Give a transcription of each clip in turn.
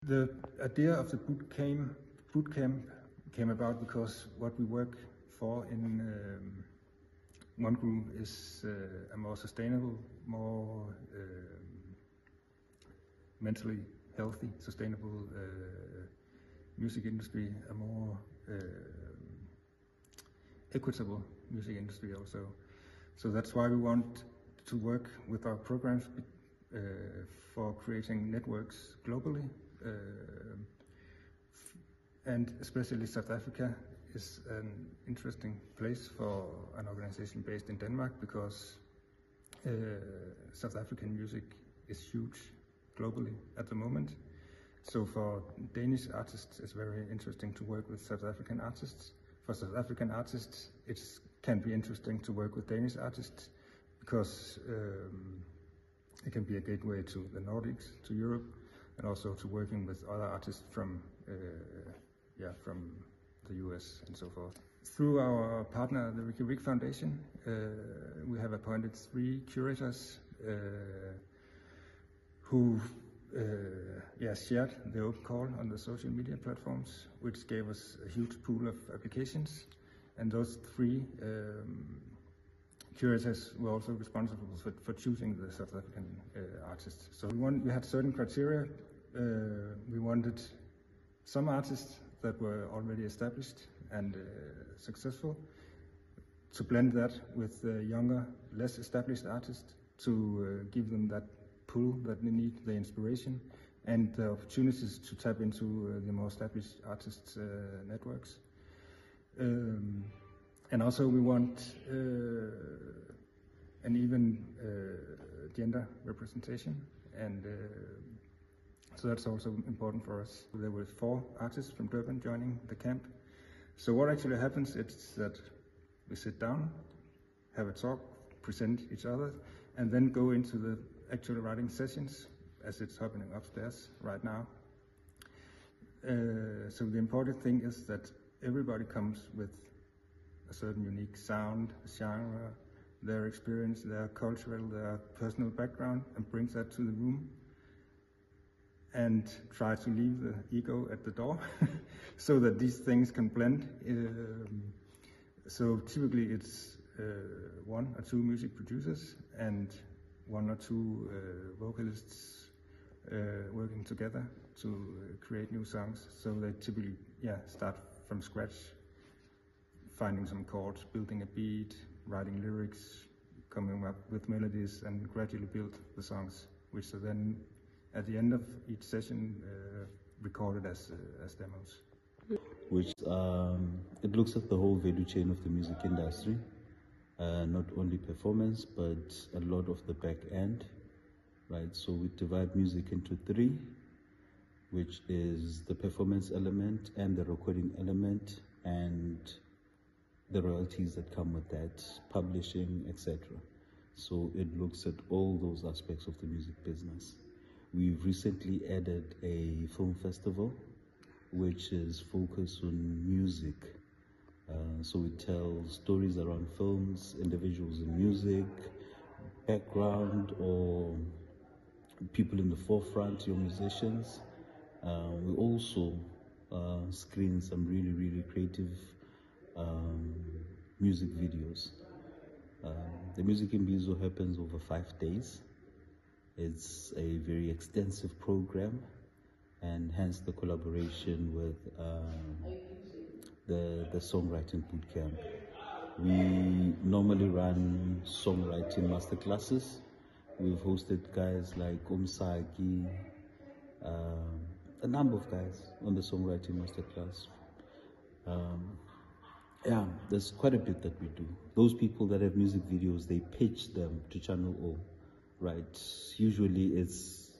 The idea of the boot camp came about because what we work for in One Groove is a more sustainable, more mentally healthy, sustainable music industry, a more equitable music industry also. So that's why we want to work with our programs for creating networks globally. And especially South Africa is an interesting place for an organization based in Denmark because South African music is huge globally at the moment. So for Danish artists, it's very interesting to work with South African artists. For South African artists, it can be interesting to work with Danish artists because it can be a gateway to the Nordics, to Europe, and also to working with other artists from the US and so forth. Through our partner, the Ricky Rick Foundation, we have appointed 3 curators who shared the open call on the social media platforms, which gave us a huge pool of applications. And those 3 curators were also responsible for choosing the South African artists. So we had certain criteria. We wanted some artists that were already established and successful, to blend that with younger, less established artists, to give them that pull that they need, the inspiration, and the opportunities to tap into the more established artists' networks. And also we want an even gender representation, and so that's also important for us. There were 4 artists from Durban joining the camp. So what actually happens is that we sit down, have a talk, present each other, and then go into the actual writing sessions as it's happening upstairs right now. So the important thing is that everybody comes with a certain unique sound, genre, their experience, their cultural, their personal background, and brings that to the room, and try to leave the ego at the door so that these things can blend. So typically it's 1 or 2 music producers and 1 or 2 vocalists working together to create new songs. So they typically start from scratch, finding some chords, building a beat, writing lyrics, coming up with melodies, and gradually build the songs, which are then at the end of each session recorded as demos. Which it looks at the whole value chain of the music industry, not only performance but a lot of the back end, right? So we divide music into 3, which is the performance element and the recording element and the royalties that come with that, publishing, etc. So it looks at all those aspects of the music business. We've recently added a film festival, which is focused on music. So we tell stories around films, individuals in music, background, or people in the forefront, your musicians. We also screen some really, really creative music videos. The Music Imbizo happens over 5 days. It's a very extensive program, and hence the collaboration with the Songwriting Bootcamp. We normally run songwriting masterclasses. We've hosted guys like Umsaki, a number of guys on the Songwriting Masterclass. There's quite a bit that we do. Those people that have music videos, they pitch them to Channel O, right? Usually it's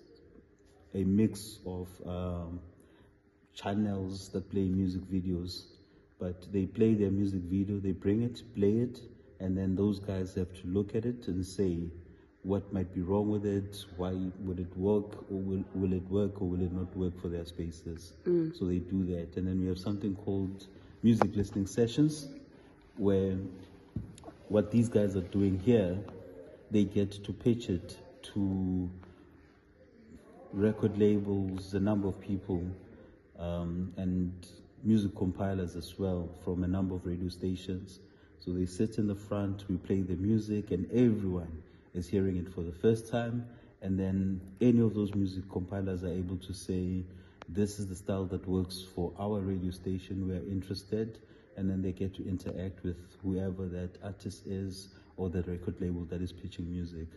a mix of channels that play music videos, but they play their music video, they bring it, play it, and then those guys have to look at it and say what might be wrong with it, why would it work, or will it work or will it not work for their spaces. So they do that. And then we have something called music listening sessions, where what these guys are doing here, they get to pitch it to record labels, a number of people, and music compilers as well from a number of radio stations. So they sit in the front, we play the music, and everyone is hearing it for the first time. And then any of those music compilers are able to say, this is the style that works for our radio station, we are interested. And then they get to interact with whoever that artist is or the record label that is pitching music.